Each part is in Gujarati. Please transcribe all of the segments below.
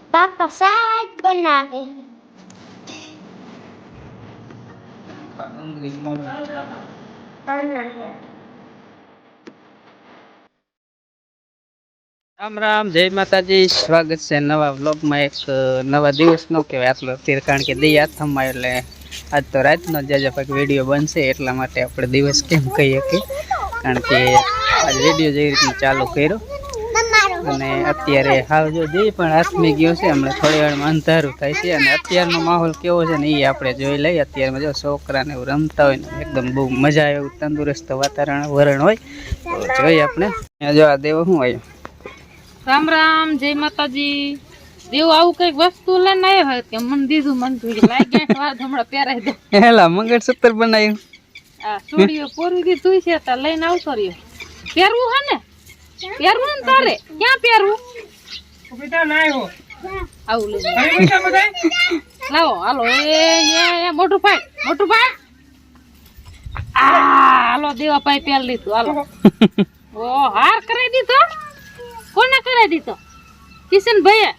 Papa saat બનાવે રામ રામ, જય માતાજી. સ્વાગત છે નવા વ્લોગમાં. એક નવા દિવસ નો કહેવાય આટલો અત્યારે, કારણ કે દી આથમમાં એટલે આજ તો રાતનો જ આજે વિડીયો બનશે, એટલા માટે આપણે દિવસ કેમ કહીએ કે કારણ કે આજે વિડીયો જેવી રીતનું ચાલુ કર્યો અને અત્યારે હાવ જો જઈ પણ આથમી ગયો છે. હમણાં થોડી વારમાં અંધારું થાય છે અને અત્યારનો માહોલ કેવો છે ને એ આપણે જોઈ લઈએ. અત્યારમાં જો છોકરાને એવું રમતા હોય ને એકદમ બહુ મજા આવે એવું તંદુરસ્ત વરણ હોય તો જોઈએ આપણે. જો આ દેવો શું હોય. રામ રામ, જય માતાજી. દેવ આવું કઈક વસ્તુ લઈને આવ્યો હોય કે મને દીધું, મન તું લાગ્યા વાત હમણાં પહેરાઈ દે. હેલા મંગળસૂત્ર બનાવ્યું. આ સોડીઓ પોરવી દીધું છે તો લઈને આવતો રહ્યો. પહેરવું હે ને? પહેરવું ને તારે? ક્યાં પહેરવું? ઉભીતા ના આવ્યો. આવું લઈ લાવો. હાલો એ મોટું ભાઈ હાલો દેવા ભાઈ પહેર લીધું. હાલો ઓ હાર કરાવી દીધો. કોને કરાવી દીધો? કિશન ભાઈ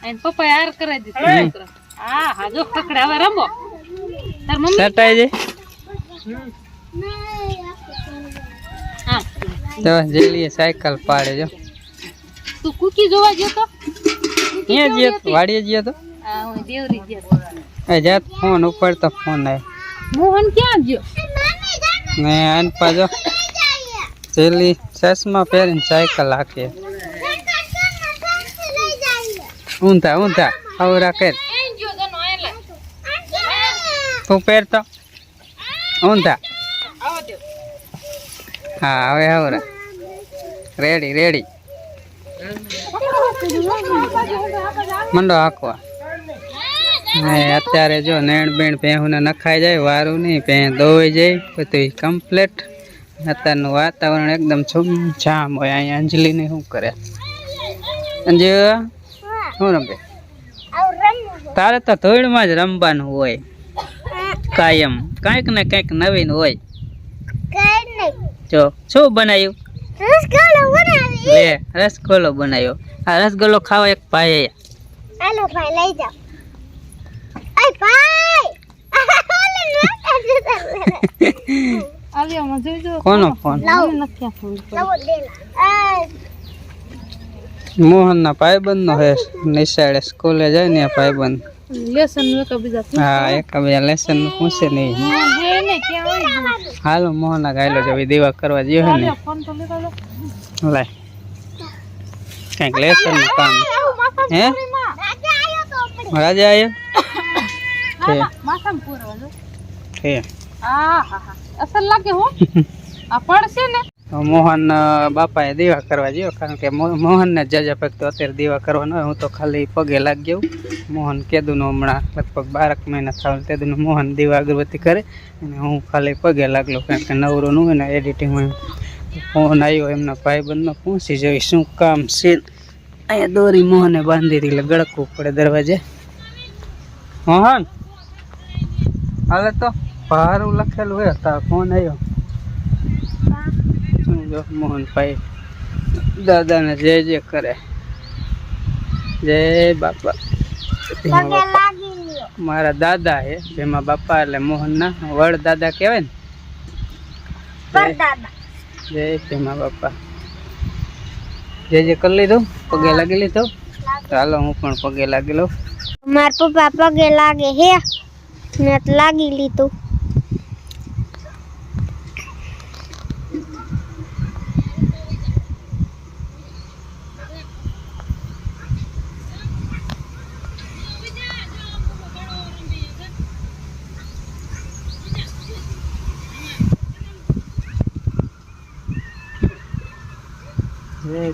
અને પપ્પા હાર કરાવી દીધો. હા જો પકડે. હવે રમો તાર મમ્મી સટાઈ દે. હા તો જેલી સાયકલ પાડે જો. તું કુકી જોવા ગયો તો? અહીંયા ગયો તો, વાડીએ ગયો તો. હા હું દેવરી ગયો. એ જાત ફોન ઉપાડતો ફોન આવ્યો. મોહન ક્યાં ગયો? ને આન પાજો જેલી ચશ્મા પહેરીને સાયકલ હાકે. ઊંધા આવરા કર. તું પહેરતો ઊંધા. હા હવે આવરા રેડી મંડો હાકવા. ને અત્યારે જો નેણ બેણ ભેહુને નખાઈ જાય, વારું નહીં, ભેં દોવાઈ જાય, બધું કમ્પ્લીટ. અત્યારનું વાતાવરણ એકદમ છૂમછામ હોય. અહીંયા અંજલિને શું કરે? અંજુ શું રમે? તારે તો ધોળમાં જ રમવાનું હોય કાયમ, કાંઈક ને કંઈક નવીન હોય. જો શું બનાવ્યું? લે રસગુલ્લો બનાવ્યો. આ રસગુલ્લો ખાવા એક ભાઈ લઈ જાઓ. કોનો ફોન? મોહન ના ભાઈબંધ નો હે. નિશાળે સ્કૂલે જાય ને ભાઈબંધ. હા એકબીજા લેસન નું પૂછે નહીં. હાલો મોહન ના ગાયલો જો દેવા કરવા જઈએ ને લાય કઈક લેસન નું કામ. હે રાજા આવ્યો અસલ લાગે હો. આ પડશે ને મોહન બાપા એ દેવા કરવા જયો, કારણ કે મોહન ને જાજા પગ તો અત્યારે દેવા કરવાનો હોય. હું તો ખાલી પગે લાગી ગયો. મોહન કેદું નો હમણાં લગભગ 12 મહિના થાય તેદું મોહન દેવા અગરબત્તી કરે અને હું ખાલી પગે લાગલો, કારણ કે નવરો નું હોય ને એડિટિંગમાં. ફોન આવ્યો એમના ભાઈબંધનો, પૂછી જોઈ શું કામ છે. અહીંયા દોરી મોહને બાંધી હતી એટલે ગળકવું પડે દરવાજે. મોહન હાલે તો ભારું લખેલું હોય. તાર ફોન આવ્યો. મોહનભાઈ દાદાને જય કરે. જય બાપા. મારા દાદા હે, જેમાં બાપા એટલે મોહન ના વડ દાદા કેવાય ને. જય ભીમા બાપા. જય કરી લીધું, પગે લાગી લીધો. ચાલો હું પણ પગે લાગી લઉં. મારા પપ્પા પગે લાગે હે ને લાગી લીધું.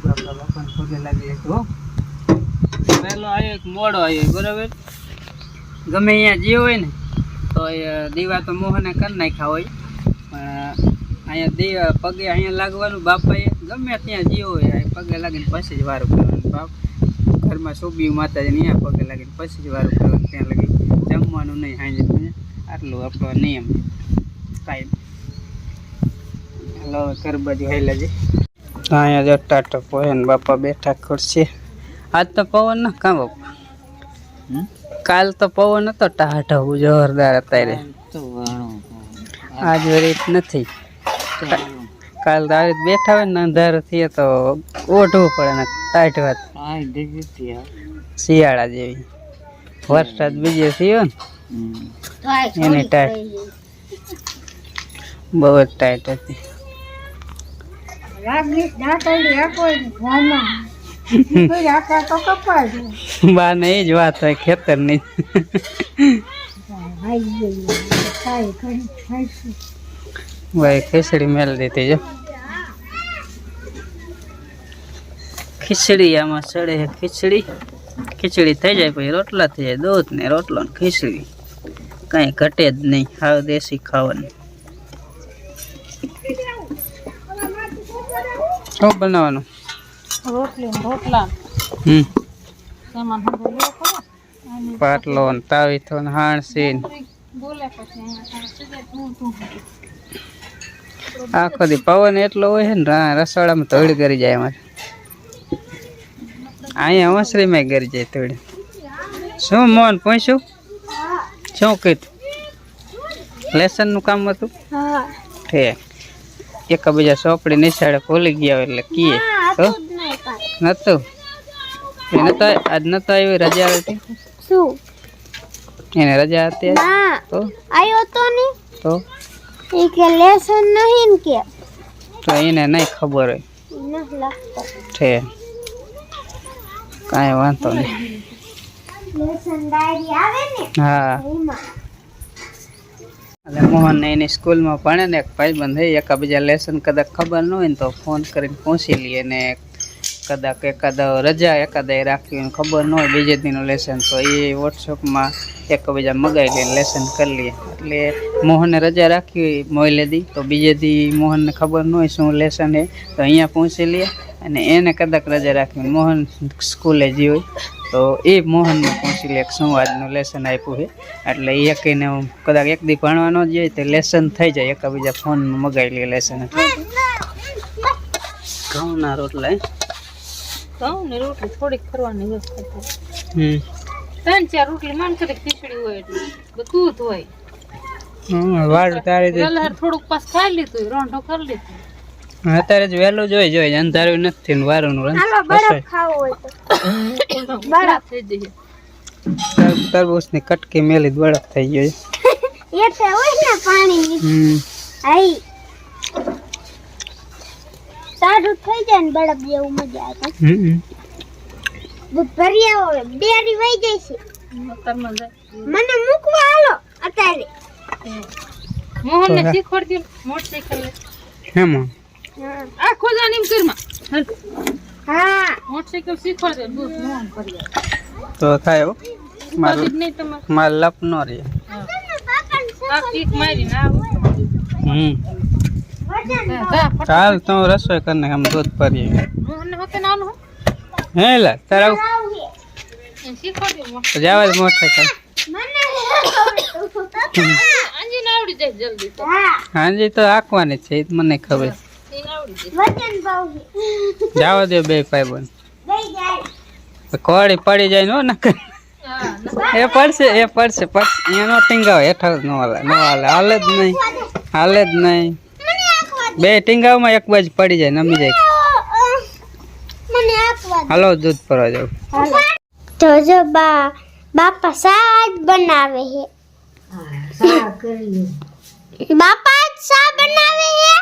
બાપાને પગે લાગી લીધું. પેલો આવ્યો એક મોડો આવ્યો બરાબર. ગમે અહીંયા જે હોય ને તો દીવા તો મોહને કરી નાખ્યા હોય, પણ અહીંયા દીવા પગે અહીંયા લાગવાનું બાપાએ ગમે ત્યાં જીવો હોય પગે લાગીને પછી જ વારું કરવાનું બાપ. ઘરમાં સોબી માતાજીને ત્યાં પગે લાગીને પછી જ વારું કરવાનું. ત્યાં લગી જમવાનું નહીં સાંજે. આટલું આપણો નિયમ કાંઈ. હાલો ઘર બાજુ હેલા છે. અહીંયા જો ટાટો પોહે બાપા બેઠા ખુરશી. આજ તો પવન ના કાં બાપા? કાલ તો પવન હતો ટાઢો જોરદાર અત્યારે. આજ રીત નથી. કાલ તો આવી બેઠા હોય ને અંધાર થઈએ તો ઓઢવું પડે ને ટાઈટ વાત શિયાળા જેવી. વરસાદ બીજે થયો ને એની ટાઈટ બહુ જ ટાઈટ હતી. બા ને એ જ વાત હોય ખેતર ની. ભાઈ ખીચડી મેળ દીધી જો. ખીચડી આમાં ચડે ખીચડી. ખીચડી થઈ જાય પછી રોટલા થઈ જાય. દૂધ ને રોટલો ને ખીચડી કાંઈ ઘટે જ નહીં. હાવ દેશી ખાવાનું. શું બનાવવાનું? રોટલી ને રોટલા સામાન પાટલો ને તાવીથો ને હાણસી બોલે પછી આખો દી પવન એટલો હોય ને રસોડામાં તોડ કરી જાય. અમારે અહીંયા ઓસરીમાં ગરી જાય તોડ. શું મોહન પૂછ્યું? શું કીધું? લેસન નું કામ હતું. ઠીક. એકબીજા ચોપડી નિશાળે ભૂલી ગયા એટલે કીએ તો નતું. આજ નતો આવ્યો. રજા હતી. શું એને રજા હતી તો આયો તો નહીં તો એ કે લેસન નહીં ને કે તો એને નહીં ખબર હોય. છે કાંઈ વાંધો નહીં. લેસન ડાયરી આવે ને હા. એમાં એટલે મોહન એની સ્કૂલમાં ભણે ને એક ભાઈબંધ થઈ. એકબીજા લેસન કદાચ ખબર ન હોય ને તો ફોન કરીને પૂછી લઈએ. ને કદાચ એકાદા રજા એકાદા રાખી ખબર ન હોય બીજે દીનું લેસન તો એ વોટ્સઅપમાં એકબીજા મગાવી લઈને લેસન કરી લઈએ. એટલે મોહનને રજા રાખી મોઈલે દી તો બીજે દી મોહનને ખબર ન હોય શું લેસન છે તો અહીંયા પૂછી લઈએ. અને એને કદાચ રજા રાખી મોહન સ્કૂલે જી હોય તો એ મોહનને પૂછી લે શું આજનું લેસન આપ્યું છે. એટલે એ કહીને કદાચ એક દી ભણવા ન જઈએ તો લેસન થઈ જાય. એકબીજા ફોનમાં મગાવી લઈએ લેસન. ઘઉંના રોટલા ઘઉં ને રોટલી થોડીક કરવાની વ્યવસ્થા થાય. 3-4 રોટલી માન કરે ખીચડી હોય એટલે બધું જ હોય. વાળ તારે પેલા થોડુંક પાસ ખાઈ લીધું રોંઢો કરી લીધું. અત્યારે જ વહેલું જોઈ અંધારું નથી ને વારું હાલો બરફ ખાવો હોય તો બરફ થઈ જશે. તરબૂચ ની કટકી મેલી બરફ થઈ ગયો. એટલે હોય ને પાણી આઈ સારું થઈ જાય ને બરફ જેવું મજા આવે. દૂધ ભરી આવો ડેરી વહી જાય છે. મને મૂકવા હાલો અત્યારે. મોહન ને શીખવાડજો મોટરસાઇકલ હેમાં આ ખોજાની ઘરમાં હા મોટરસાઇકલ શીખવાડજો દૂધ મોહન કરી તો થાય હો. મારું નહીં તમારે માર લપ ન રે. આ ટીક મારી ના ચાલ તો રસોઈ કરીને આમ દૂધ ભરીએ. મોહન હોતે નાનું હે લા તારા શીખવાડજો જવા દે મોટરસાઇકલ. મને અંજી ના આવડી જાય જલ્દી તો. હાજી તો આંકવાની છે મને ખબર. એ આવડી વજન બહુ જવા દે બે ભાઈબંધ. લઈ જાય કોળી પડી જાય નો નકર. જાય. એ પડશે એનો ટીંગાવ હેઠળ નો હાલે જ નહીં. બે ટીંગાવમાં એક બાજુ પડી જાય નમી જાય. મને આપવા હાલો દૂધ ભરવા જાવ. તો જો બાપા શાક બનાવે છે. બાપા આજ શા બનાવે છે?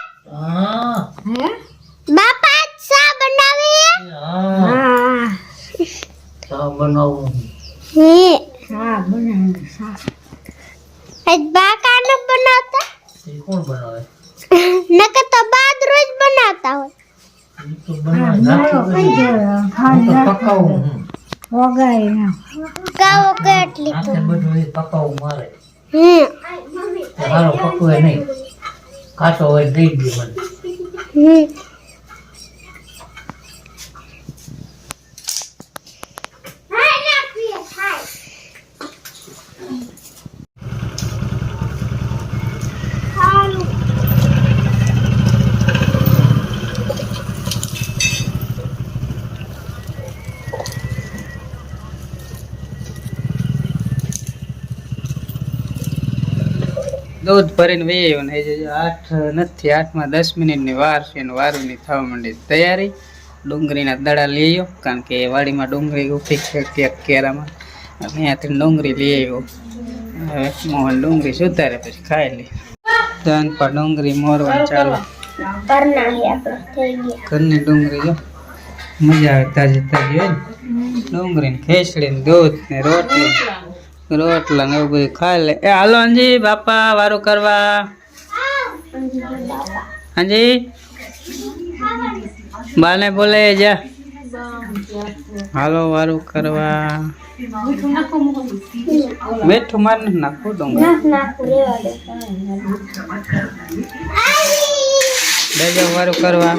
બાપા આજ શા બનાવે છે? આજ બા કાનો બનાવતા? નકર તો બાદ રોજ બનાવતા હોય. કાવો કેટલી તો દૂધ ભરીને વહી આવ્યો ને હજી 8 નથી, 8માં 10 મિનિટની વાર છે ને વારુની થવા માંડી તૈયારી. ડુંગળીના દડા લઈ આવ્યો કારણ કે વાડીમાં ડુંગળી ઉભી છે ક્યાંક કેરામાં, ત્યાંથી ડુંગળી લઈ આવ્યો. હવે મોહન ડુંગળી સુધારે પછી ખાઈ લે. ધ્યાન પર ડુંગળી મોરવાનું ચાલુ. ઘરની ડુંગળી જો મજા આવે તાજી તાજી હોય ને. ડુંગળી ને ખીચડી ને દૂધ ને રોટલી રોટલા ને એવું બધું ખાઈ લે. એ હાલો અંજી બાપા વારું કરવા. અંજી બાને બોલે જા હાલો વારું કરવા. મીઠું માર નથી નાખવું ડુંગળી બેજો વારું કરવા.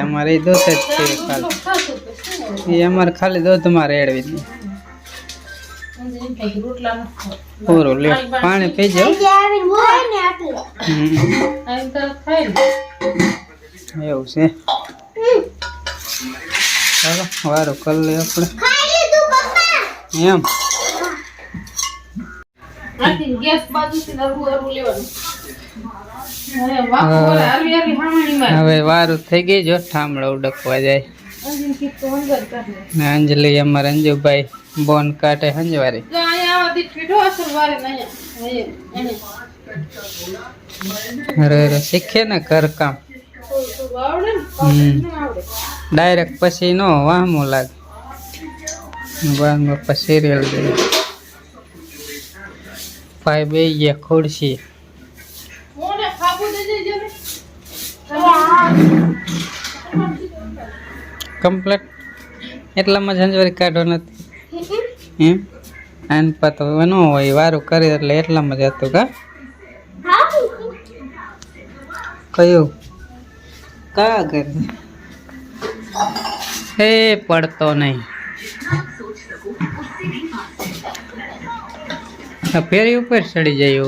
અમારે દૂધ જ છે ખાલી, એ અમારે ખાલી દૂધમાં રેડવી દે પૂરું. લે પાણી પી જાવ. એવું છે ચાલો વારું કરી લે આપણે એમ. હવે વારું થઈ ગઈ જો ઠામડા ઉડકવા જાય. અંજલિ અમારે અંજુભાઈ બોન કાઢે હંજવારી. અરે શીખે ને ઘર કામ. ડાયરેક્ટ પછી નો વાહમું લાગે. પછી સિરિયલ જોઈએ. ભાઈ બે ગયા ખુરશી. કમ્પ્લેટ એટલામાં ઝંઝવારી કાઢો નથી એમ. આન પાતો ન હોય વારું કરી એટલે એટલામાં જ હતું કા. કયું કા કરે હે પડતો નહીં. ફેરી ઉપર ચડી જાય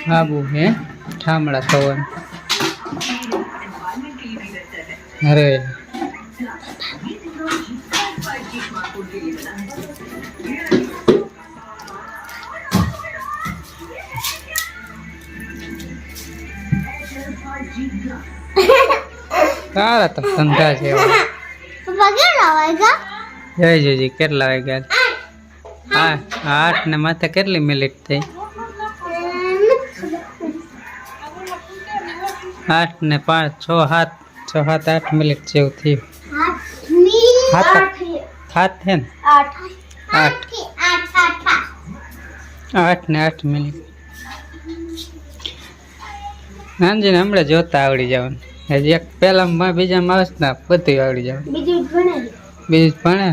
હાબુ હે ઠામડા થવાનું. અરે તારા તો ધંધા છે. જય જોજી કેટલા વાગ્યા? 8 ને માથે કેટલી મિનિટ થઈ? 8 ને 5 6 7 8 મિનિટ જેવું થયું. 7 છે ને 8 ને 8 મિનિટ. હાંજી ને હમણાં જોતા આવડી જવાનું. હજી એક પહેલામાં બીજામાં આવે ને બધું આવડી જવાનું. બીજું ભણે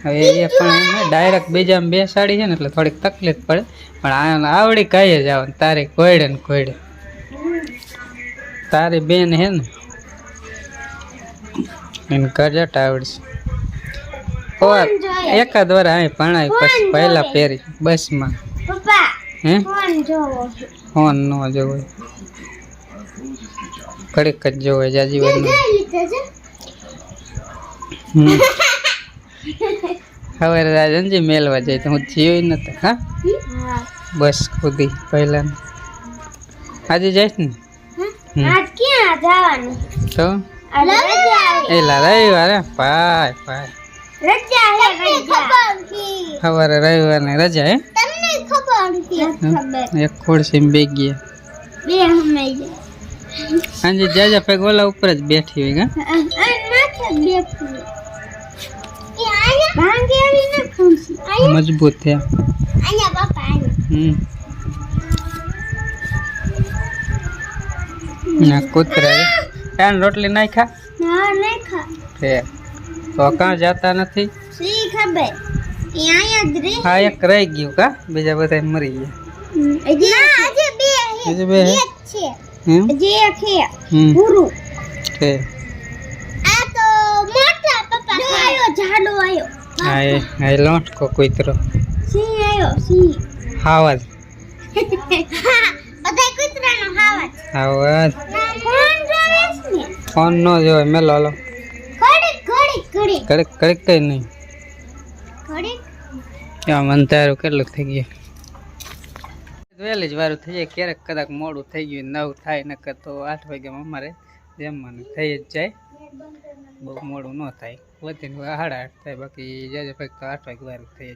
હવે એ પણ ડાયરેક્ટ બીજામાં બેસાડી છે ને એટલે થોડીક તકલીફ પડે, પણ આવડી કઈ જ આવે. તારી કોયડે ને કોયડે તારી બેન હે ને એને કરજટ આવડશે. એકાદ વાર અહીં ભણાય પછી પહેલા પહેરી બસમાં. હે ફોન ન જોવો ઘડીક જ જોવે જાજી વાર. હવે રાજનજી મેલવા જાય તો હું જીવ નતો. હા બસ ખુદી પહેલા આજે જઈશ ને તો એલા રવિવારે પાય પાય સવારે રવિવાર ને રજા હે. એક ખુરશી બે ગયા હાજી જાજા પે ગોલા ઉપર જ બેઠી હોય. મજબૂત છે. ના કૂતરા એન રોટલી નાખ્યા તો કાં જતા નથી. હા એક રહી ગયું કા, બીજા બધા મરી ગયા. લોટકો કૂતરો હાવજ હાવજ ફોન નો જોવે મેલો લો કડક કડક કઈ નહીં. આમ અંધારું કેટલું થઈ ગયું, વહેલી જ વારું થઈ જાય, ક્યારેક કદાચ મોડું થઈ ગયું 9 થાય, નકર તો 8 વાગ્યામાં અમારે જમવાનું થઈ જ જાય, બહુ મોડું ન થાય, વધીને 8:30 થાય, બાકી જાજે ભાઈ તો 8 વાગે વારું થઈ જાય.